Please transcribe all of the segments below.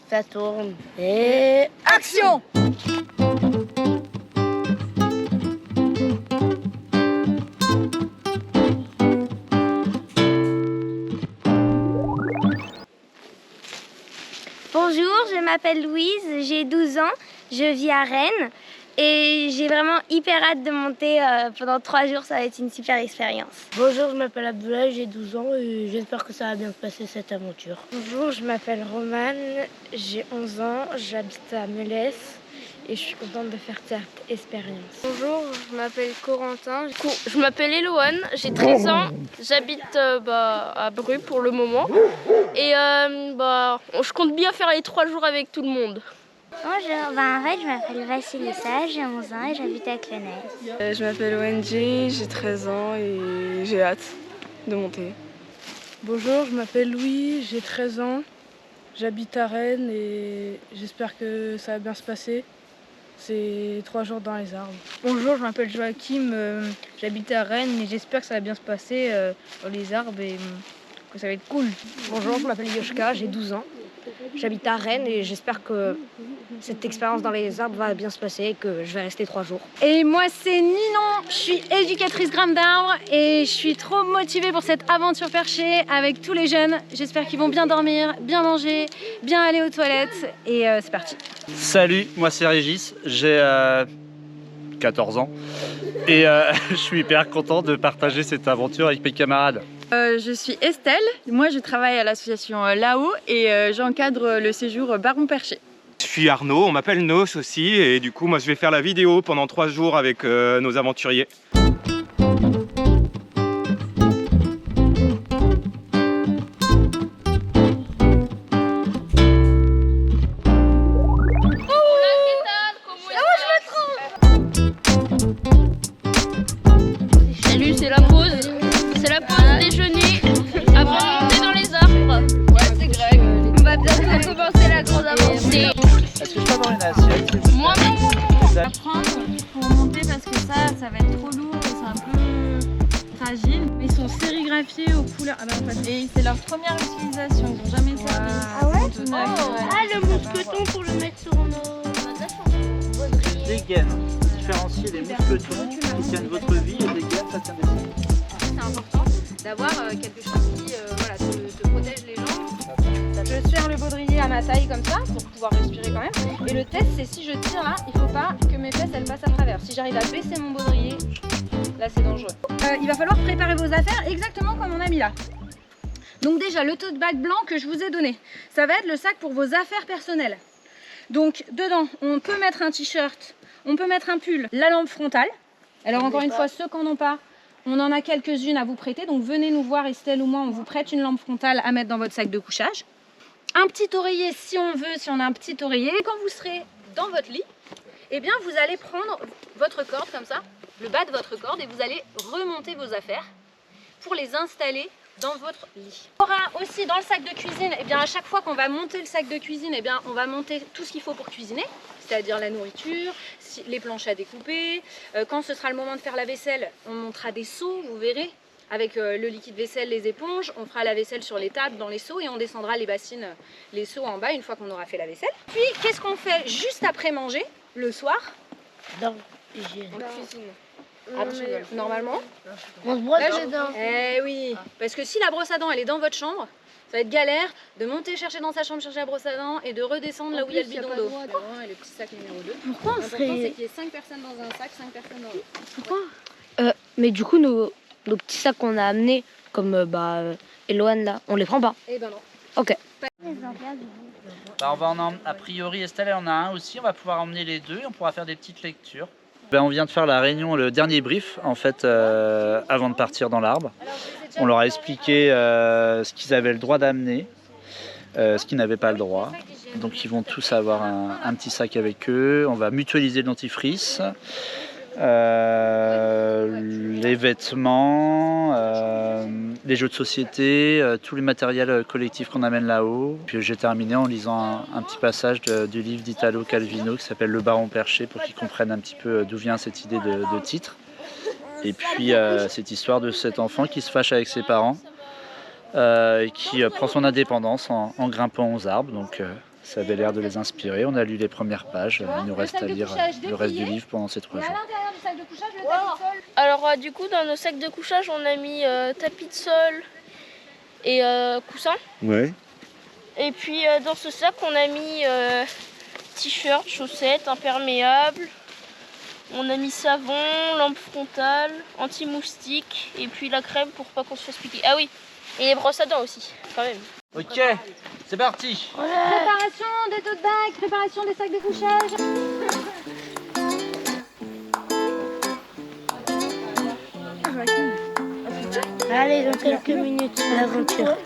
Ça tourne. Et action! Bonjour, je m'appelle Louise, j'ai 12 ans, je vis à Rennes et j'ai vraiment hyper hâte de monter pendant 3 jours, ça va être une super expérience. Bonjour, je m'appelle Abdoulaye, j'ai 12 ans et j'espère que ça va bien se passer cette aventure. Bonjour, je m'appelle Romane, j'ai 11 ans, j'habite à Melès et je suis contente de faire cette expérience. Bonjour, je m'appelle Corentin. Je m'appelle Eloane, j'ai 13 ans, j'habite à Bru pour le moment. Et je compte bien faire les 3 jours avec tout le monde. Bonjour, en fait je m'appelle Vassilissa, j'ai 11 ans et j'habite à Clenay. Je m'appelle ONG, j'ai 13 ans et j'ai hâte de monter. Bonjour, je m'appelle Louis, j'ai 13 ans, j'habite à Rennes et j'espère que ça va bien se passer. C'est 3 jours dans les arbres. Bonjour, je m'appelle Joachim, j'habite à Rennes et j'espère que ça va bien se passer dans les arbres et que ça va être cool. Bonjour, je m'appelle Yoshka, j'ai 12 ans. J'habite à Rennes et j'espère que cette expérience dans les arbres va bien se passer et que je vais rester 3 jours. Et moi c'est Ninon, je suis éducatrice grammes d'arbres et je suis trop motivée pour cette aventure perchée avec tous les jeunes. J'espère qu'ils vont bien dormir, bien manger, bien aller aux toilettes et c'est parti. Salut, moi c'est Régis, j'ai 14 ans et je suis hyper content de partager cette aventure avec mes camarades. Je suis Estelle, moi je travaille à l'association Là-haut et j'encadre le séjour Baron Perché. Je suis Arnaud, on m'appelle Nos aussi et du coup moi je vais faire la vidéo pendant 3 jours avec nos aventuriers. Salut, c'est la pause déjeuner avant de monter dans les arbres. Ouais, c'est Greg. On va bientôt commencer la grande avancée. Est-ce que je peux avoir une assiette? Moi, On va prendre pour monter parce que ça va être trop lourd et c'est un peu fragile. Ils sont sérigraphiés aux couleurs. Ah bah en fait, et c'est leur première utilisation, ils n'ont jamais servi. Ah ouais? Ah, le mousqueton pour le mettre sur nos... Des gaines, différencier les mousquetons qui tiennent votre vie et des gaines ça tient des cibles. c'est important d'avoir quelque chose qui te protège les jambes. Je serre le baudrier à ma taille comme ça pour pouvoir respirer quand même. Et le test c'est si je tire là, il faut pas que mes fesses elles passent à travers. Si j'arrive à baisser mon baudrier, là c'est dangereux. Il va falloir préparer vos affaires exactement comme on a mis là. Donc déjà le tote bag blanc que je vous ai donné, ça va être le sac pour vos affaires personnelles. Donc dedans on peut mettre un t-shirt, on peut mettre un pull, la lampe frontale. Alors encore une fois ceux qui n'en ont pas, on en a quelques-unes à vous prêter, donc venez nous voir Estelle ou moi, on vous prête une lampe frontale à mettre dans votre sac de couchage. Un petit oreiller si on veut, si on a un petit oreiller. Et quand vous serez dans votre lit, eh bien vous allez prendre votre corde comme ça, le bas de votre corde et vous allez remonter vos affaires pour les installer dans votre lit. On aura aussi dans le sac de cuisine, eh bien à chaque fois qu'on va monter le sac de cuisine, eh bien on va monter tout ce qu'il faut pour cuisiner, c'est-à-dire la nourriture, les planches à découper. Quand ce sera le moment de faire la vaisselle, on montera des seaux, vous verrez, avec le liquide vaisselle, les éponges. On fera la vaisselle sur les tables, dans les seaux et on descendra les bassines, les seaux en bas une fois qu'on aura fait la vaisselle. Puis qu'est-ce qu'on fait juste après manger, le soir? Dans l'hygiène. On cuisine. Normalement. On se brosse Là, les dents. Eh oui, parce que si la brosse à dents elle est dans votre chambre, ça va être galère de monter chercher dans sa chambre, chercher la brosse à dents et de redescendre là où il y a le bidon d'eau. Et le petit sac numéro 2. Pourquoi on L'important c'est serait... qu'il y ait 5 personnes dans un sac, 5 personnes dans l'autre. Pourquoi mais du coup, nos petits sacs qu'on a amenés, comme Eloane là, on les prend pas. Eh ben non. Ok. On va a priori Estelle elle en a un aussi, on va pouvoir emmener les deux et on pourra faire des petites lectures. On vient de faire la réunion, le dernier brief en fait avant de partir dans l'arbre. On leur a expliqué ce qu'ils avaient le droit d'amener, ce qu'ils n'avaient pas le droit. Donc ils vont tous avoir un petit sac avec eux. On va mutualiser le dentifrice, les vêtements, les jeux de société, tous les matériels collectifs qu'on amène là-haut. Puis j'ai terminé en lisant un petit passage du livre d'Italo Calvino qui s'appelle Le Baron Perché pour qu'ils comprennent un petit peu d'où vient cette idée de titre. Et puis cette histoire de cet enfant qui se fâche avec ses parents et qui prend son indépendance en grimpant aux arbres. Donc Ça avait l'air de les inspirer. On a lu les premières pages. Il nous reste à lire le reste du livre pendant ces 3 jours. l'intérieur du sac de couchage, le tapis de sol. Alors du coup, dans nos sacs de couchage, on a mis tapis de sol et coussin. Ouais. Et puis dans ce sac, on a mis t-shirt, chaussettes, imperméables. On a mis savon, lampe frontale, anti-moustique et puis la crème pour pas qu'on se fasse piquer. Ah oui, et les brosses à dents aussi, quand même. Ok, c'est parti. Préparation des tote bags, préparation des sacs de couchage. Allez, dans quelques minutes, l'aventure.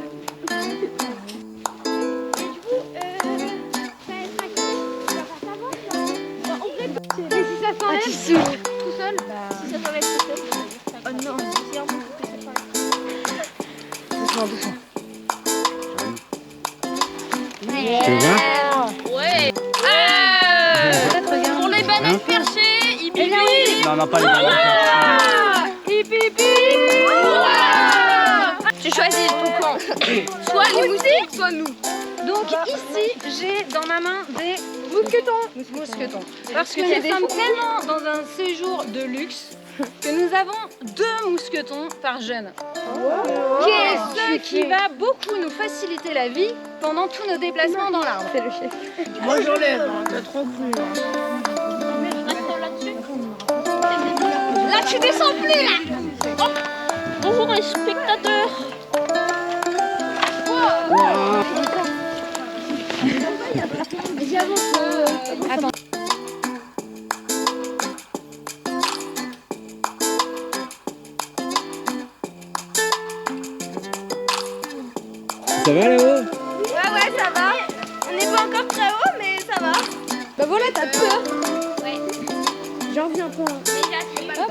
Et si ça s'enlève tout seul, Si ça s'enlève tout seul, oh non, c'est un peu que ça s'enlève. Doucement. Tu vois? Ouais. Pour les bananes perchées, hibibi. Non, pas les bananes. Tu choisis ton camp. Soit les moustiques, soit nous. Donc ici, j'ai dans ma main des mousquetons. Parce que nous sommes tellement dans un séjour de luxe que nous avons 2 mousquetons par jeune. Qui est ce qui va beaucoup nous faciliter la vie pendant tous nos déplacements dans l'arbre. C'est le chef. Moi j'enlève, t'as trop cru. Là tu descends plus là. Bonjour les spectateurs. Attends. Ça va là-haut? Ouais, ça va. On n'est pas encore très haut, mais ça va. Bah voilà, t'as peur. Ouais. J'en reviens pas. Déjà, c'est pas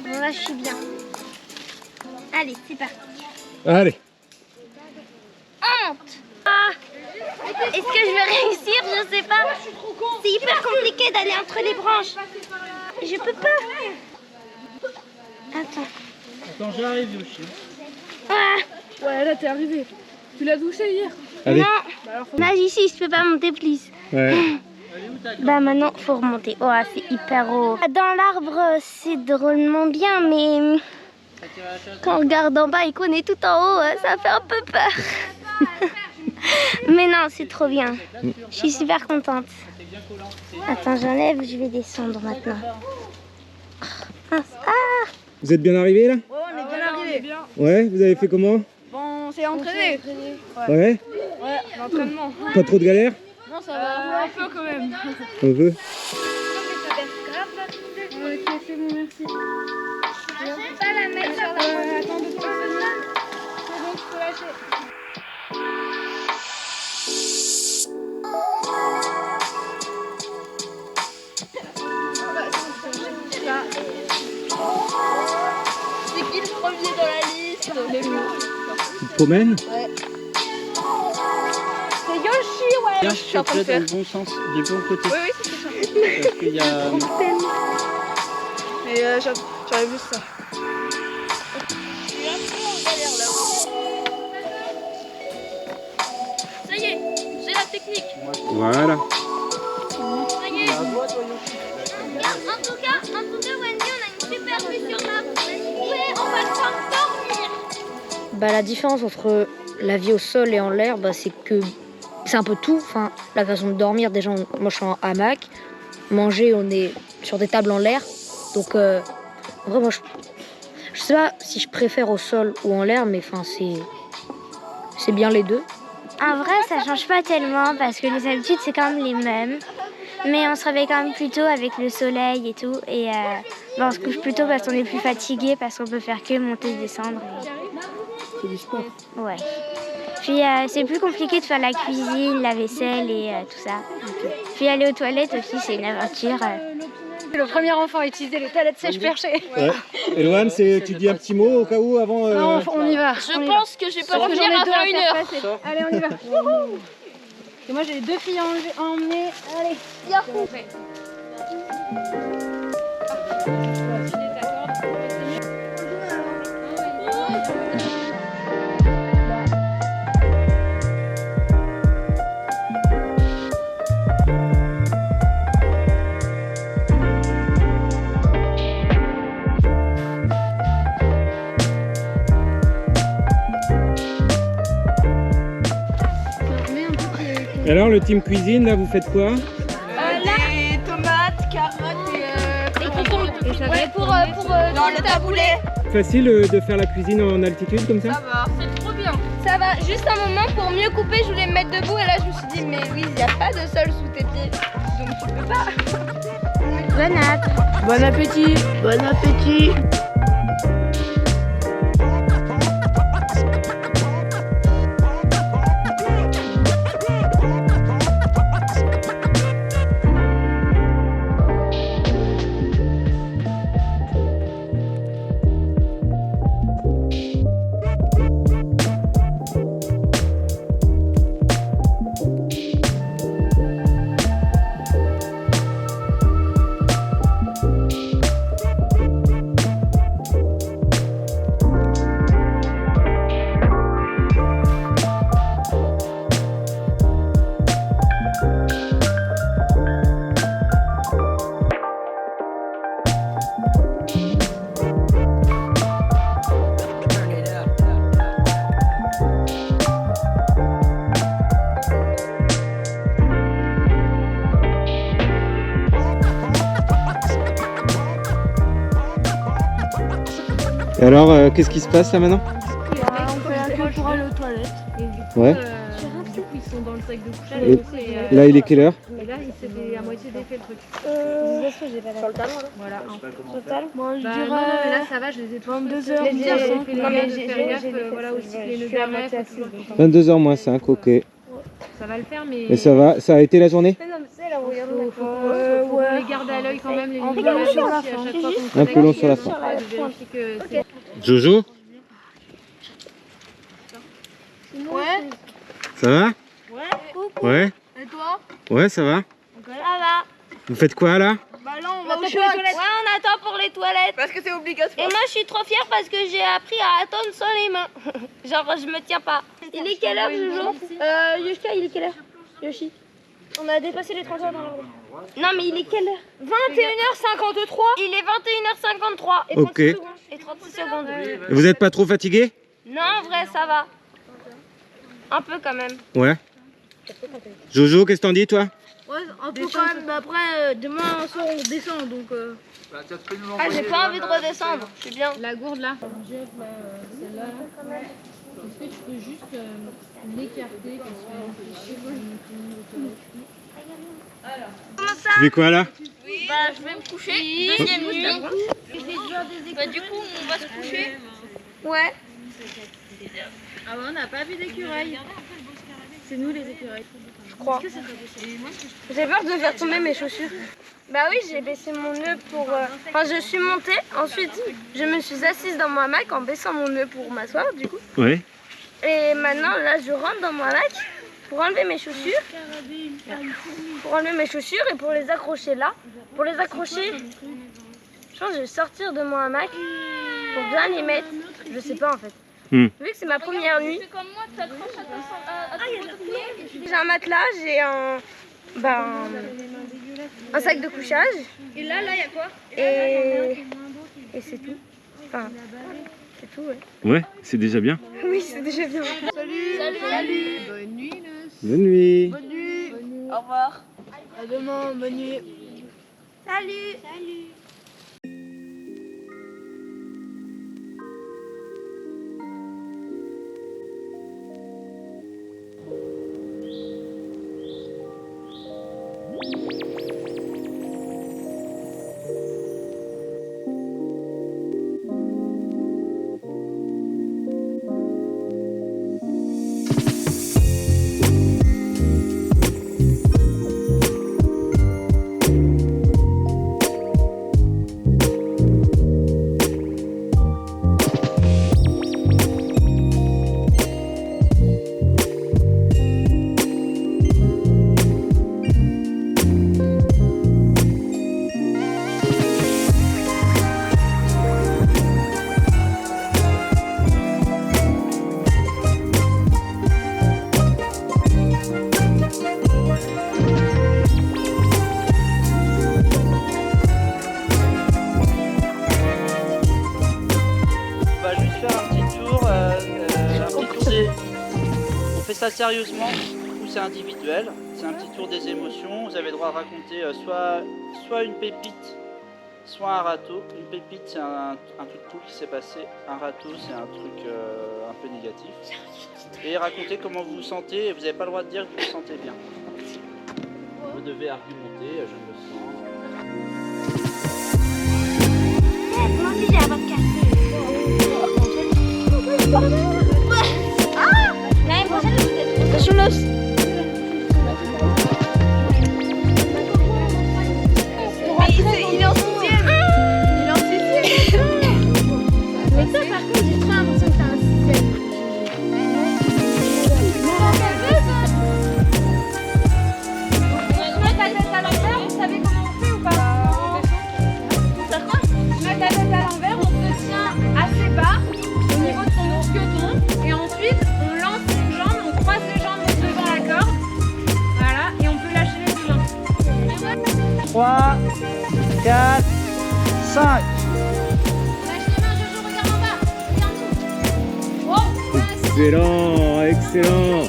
Bon, là, je suis bien. Allez, c'est parti. Allez. On monte. Est-ce que je vais réussir? Je sais pas. C'est hyper compliqué d'aller entre les branches. Je peux pas. Attends. Attends, j'arrive, Yoshi. Ah, Ouais, là t'es arrivé. Tu l'as douché hier? Allez. non. Nage ici, je peux pas monter plus. Ouais. Bah maintenant, faut remonter. Oh, c'est hyper haut. Dans l'arbre, c'est drôlement bien, mais quand on regarde en bas et qu'on est tout en haut, ça fait un peu peur. Mais non, c'est trop bien. Je suis super contente. Attends, j'enlève, je vais descendre maintenant. Ah, Vous êtes bien arrivés là? Ouais, on est bien arrivé. Ouais, vous avez fait comment? Bon, on s'est entraîné. Ouais. Ouais, l'entraînement. Pas trop de galères? Non, ça va. Un peu quand même. Un peu. Ok, c'est bon, merci. Je vais pas la mettre sur la... Attends 2 secondes. C'est bon, tu peux lâcher. C'est qui le premier dans la liste? Tu te promènes? Ouais. C'est Yoshi, ouais. Bien, je te plaît dans le bon sens, du bon côté. Oui, c'est ça. Parce qu'il y a... Mais j'aurais vu ça. Je suis un peu en galère là. Ça y est, j'ai la technique. Voilà. Ça y est. en tout cas, Wendy, on a une super vue sur l'arbre. Ouais, on va pouvoir dormir. Bah, la différence entre la vie au sol et en l'air, bah, c'est que c'est un peu tout. Enfin, la façon de dormir, déjà, moi je suis en hamac. Manger, on est sur des tables en l'air. Donc, vraiment, je sais pas si je préfère au sol ou en l'air, mais enfin, c'est bien les deux. En vrai, ça change pas tellement parce que les habitudes, c'est quand même les mêmes. Mais on se réveille quand même plus tôt avec le soleil et tout. Et on se couche plus tôt parce qu'on est plus fatigué, parce qu'on peut faire que monter et descendre. C'est du sport. Ouais. Puis c'est plus compliqué de faire la cuisine, la vaisselle et tout ça. Puis aller aux toilettes aussi, c'est une aventure. Le premier enfant à utiliser les toilettes sèches perchées. Ouais. Eloane, tu dis un petit mot au cas où avant Non, on y va. Je pense que je vais pas revenir avant 1 heure. Allez, on y va. Et moi j'ai les 2 filles à emmener. Allez, Yahoo! Et alors le team cuisine, là vous faites quoi? Les tomates, carottes et concombres. Et ça va être pour Dans le taboulé. Facile de faire la cuisine en altitude comme ça? Ça va. C'est trop bien. Ça va, juste un moment pour mieux couper, je voulais me mettre debout et là je me suis dit mais Louise, il n'y a pas de sol sous tes pieds. Donc tu peux pas. Bon app. Bon appétit. Bon appétit. Et alors qu'est-ce qui se passe là maintenant? On fait la queue pour aller aux toilettes. Ouais. Du coup, ils sont dans le sac de couchage. Et là il est quelle heure? Et là, il s'est à moitié défait le truc. Sur le talon là. Voilà. Total. Moi, je dirais. Non, mais là, ça va, je les ai 22h. Non, mais j'ai voilà aussi les nœuds d'arrêt. 22h moins 5, ok. Ça va le faire, mais. Et ça va? Ça a été la journée? Faut les garder à l'œil quand même, les Un peu nœuds long sur la d'arrêt, fin. à chaque fois qu'on Un peu long sur la fin. je vérifie que c'est. Jojo? Ouais. Ça va? Ouais. Ouais? Et toi? Ouais, ça va? Ça va. Vous faites quoi là? Bah là, on va aux toilettes. Ouais, on attend pour les toilettes. Parce que c'est obligatoire. Et moi, je suis trop fière parce que j'ai appris à attendre sans les mains. Genre, je me tiens pas. Il est quelle heure, Jojo? Yoshika, il est quelle heure? Yoshi. On a dépassé les 30 heures dans la route. Non, mais il est quelle heure? 21h53. Il est 21h53. Et 36 Ok. secondes. Et 36 secondes. Vous êtes pas trop fatigué? Non, en vrai, ça va. Un peu quand même. Ouais. Jojo, qu'est-ce que t'en dis toi? Ouais, un peu quand même. Mais après, demain soir, on descend donc. Ah, j'ai pas envie de redescendre. Je suis bien. La gourde là. Jeff, là, celle-là. Est-ce que tu peux juste l'écarter parce que Comment ça? Tu fais quoi là? Bah, je vais me coucher. Deuxième nuit. Bah, du coup, on va se coucher. Ouais. Ah ouais, on n'a pas vu d'écureuil. C'est nous les écureuils. Je crois. J'ai peur de faire tomber mes chaussures. Bah oui, j'ai baissé mon nœud pour... Enfin, je suis montée. Ensuite, je me suis assise dans mon hamac en baissant mon nœud pour m'asseoir, du coup. Ouais. Et maintenant, là, je rentre dans mon hamac pour enlever mes chaussures. Pour enlever mes chaussures et pour les accrocher là. Pour les accrocher, je pense que je vais sortir de mon hamac pour bien les mettre. Je sais pas en fait. Vu que c'est ma première nuit. C'est comme moi, t'accroches à J'ai un matelas, j'ai un sac de couchage. Et là, il y a quoi? Et c'est tout. Enfin, c'est tout, ouais. Ouais, c'est déjà bien. Oui, c'est déjà bien. Salut. Bonne nuit, Bonne nuit. Bonne nuit. Au revoir. À demain, bonne nuit. Salut. ça sérieusement, du coup c'est individuel, c'est un petit tour des émotions. Vous avez le droit de raconter soit une pépite, soit un râteau. Une pépite, c'est un truc cool qui s'est passé. Un râteau, c'est un truc un peu négatif. Et racontez comment vous vous sentez. Et vous n'avez pas le droit de dire que vous vous sentez bien. Vous devez argumenter, je me sens. Moi aussi j'ai la votre café. L'année prochaine, Il est en sixième. Il est en sixième. mais toi par contre j'ai trop l'impression que t'as un sixième. Mettre la tête à l'envers, vous savez comment on fait ou pas? Mettre la tête à l'envers, on se tient assez bas au niveau de son esqueleton et ensuite on lance une jambe, on croise les jambes devant la corde. Voilà, et on peut lâcher les deux jambes. 3, 4, 5. Lâche les mains, Jojo, regarde en bas. Regarde nous. Excellent, excellent.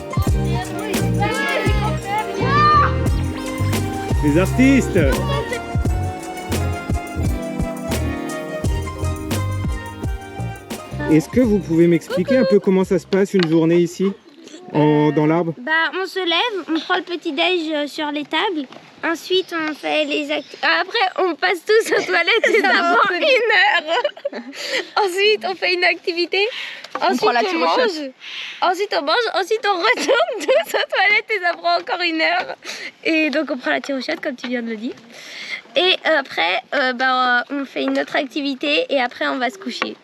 Les artistes. Est-ce que vous pouvez m'expliquer un peu comment ça se passe une journée ici, dans l'arbre? Bah on se lève, on prend le petit déj sur les tables. Ensuite on fait les après on passe tous aux toilettes et ça prend 1 heure. Ensuite on fait une activité. Ensuite prend la on tire au shot. mange. Ensuite on mange. Ensuite on retourne tous aux toilettes et ça prend encore 1 heure. Et donc on prend la tire au shot comme tu viens de le dire. Et après on fait une autre activité et après on va se coucher.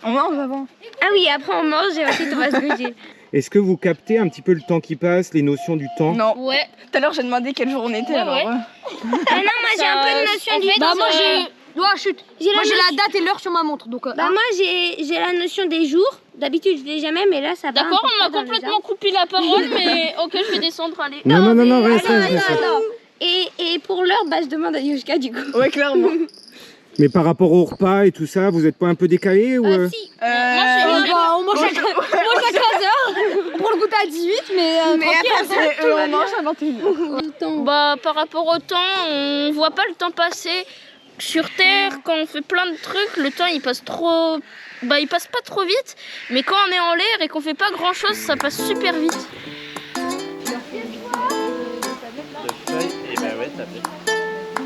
On mange avant. Ah oui, après on mange et ensuite on va se coucher. Est-ce que vous captez un petit peu le temps qui passe, les notions du temps? Non. Ouais. Tout à l'heure, j'ai demandé quel jour on était, Ouais, alors. ouais. Ah non, moi j'ai un peu de notion du temps. Bah moi j'ai... Ouais, chut. J'ai Moi la j'ai notion- la date et l'heure sur ma montre, donc... Bah moi j'ai la notion des jours. D'habitude je l'ai jamais, mais là ça va. D'accord, on m'a importer dans les complètement coupé la parole, mais ok, je vais descendre, allez. Non, reste, Attends, reste. attends. Et pour l'heure, bah je demande à Yoshka du coup. Ouais, clairement. Mais par rapport au repas et tout ça, vous n'êtes pas un peu décalé ou Si. on mange à 15h, on prend le goûter à 18, mais tranquille. On mange à 21h. Bah, par rapport au temps, on voit pas le temps passer. Sur Terre, quand on fait plein de trucs, le temps il passe trop. Bah, il passe pas trop vite, mais quand on est en l'air et qu'on fait pas grand chose, ça passe super vite. De feuilles, et bah ouais, tablette.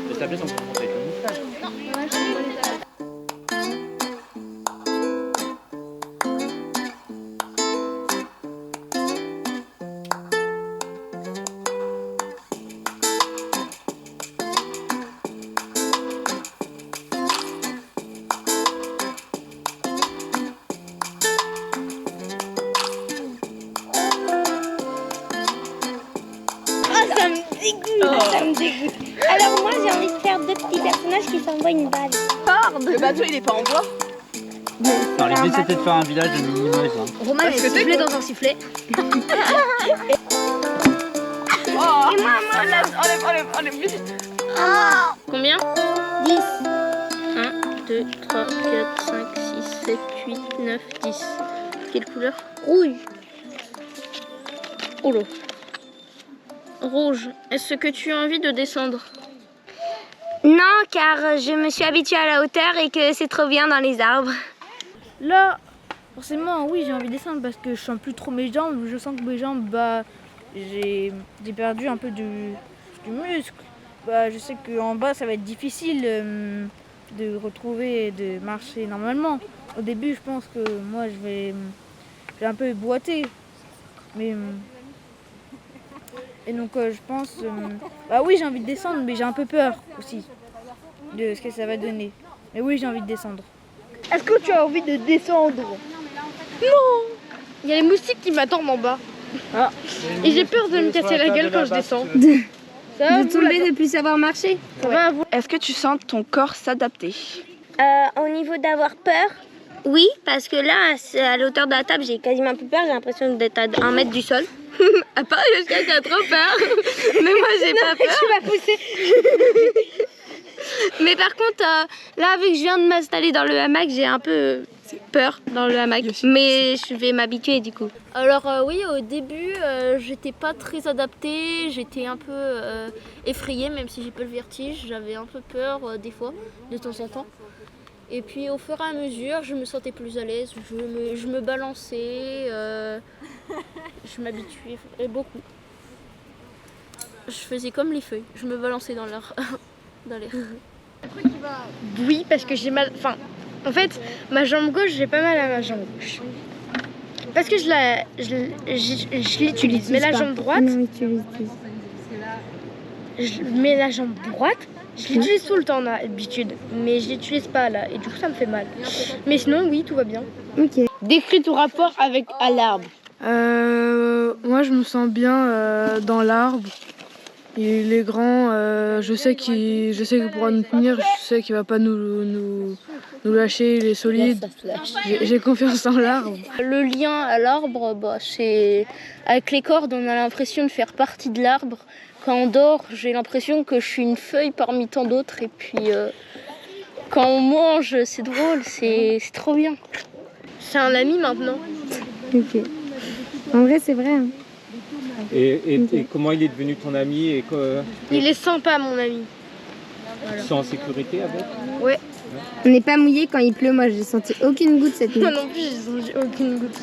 Les tablettes, on peut monter comme une page. Ça me dégoûte. Alors moi j'ai envie de faire 2 petits personnages qui s'envoient une balle. Le bateau, il est pas en bois. Alors l'idée c'était de faire un village de Minimoys. Hein. Romain est sifflé dans un sifflet. Enlève, vite. Combien 10. 1, 2, 3, 4, 5, 6, 7, 8, 9, 10. Quelle couleur? Rouge. Oh là. Rouge. Est-ce que tu as envie de descendre? Non, car je me suis habituée à la hauteur et que c'est trop bien dans les arbres. Là, forcément, oui, j'ai envie de descendre parce que je sens plus trop mes jambes. Je sens que mes jambes, bah, j'ai perdu un peu du muscle. Bah, je sais qu'en bas, ça va être difficile de retrouver et de marcher normalement. Au début, je pense que moi, je vais un peu boiter. Mais... et donc, je pense... bah oui, j'ai envie de descendre, mais j'ai un peu peur aussi de ce que ça va donner. Mais oui, j'ai envie de descendre. Est-ce que tu as envie de descendre? Il y a les moustiques qui m'attendent en bas. Et j'ai peur de me casser la gueule quand je descends. De tomber, de plus savoir marcher. Est-ce que tu sens ton corps s'adapter? Au niveau d'avoir peur, oui, parce que là, à la hauteur de la table, j'ai quasiment plus peur. J'ai l'impression d'être à 1 mètre du sol. À part Yoshka qui a trop peur. Mais moi, j'ai pas peur. Tu m'as poussé. Mais par contre, là, vu que je viens de m'installer dans le hamac, j'ai un peu peur dans le hamac, mais je vais m'habituer du coup. Alors oui, au début, j'étais pas très adaptée, j'étais un peu effrayée, même si j'ai pas le vertige, j'avais un peu peur des fois, de temps en temps. Et puis au fur et à mesure, je me sentais plus à l'aise, je me balançais, je m'habituais beaucoup. Je faisais comme les feuilles, je me balançais dans l'air. Oui, parce que j'ai mal. Enfin, en fait, ma jambe gauche, j'ai pas mal à ma jambe gauche. Parce que je l'utilise. Mais la jambe droite. Non, Mais la jambe droite, je l'utilise tout le temps d'habitude. Mais je l'utilise pas là. Et du coup, ça me fait mal. Mais sinon, oui, tout va bien. Ok. Décris ton rapport avec à l'arbre. Moi, je me sens bien dans l'arbre. Il est grand, je sais qu'il pourra nous tenir, je sais qu'il va pas nous lâcher, il est solide. J'ai confiance en l'arbre. Le lien à l'arbre, c'est avec les cordes, on a l'impression de faire partie de l'arbre. Quand on dort, j'ai l'impression que je suis une feuille parmi tant d'autres. Et puis quand on mange, c'est drôle, c'est trop bien. C'est un ami maintenant. Ok. En vrai, c'est vrai. Hein. Et comment il est devenu ton ami et Il est sympa, mon ami. tu te sens en sécurité avec? Ouais. On n'est pas mouillé quand il pleut. Moi, j'ai senti aucune goutte cette nuit. Moi non plus, j'ai senti aucune goutte.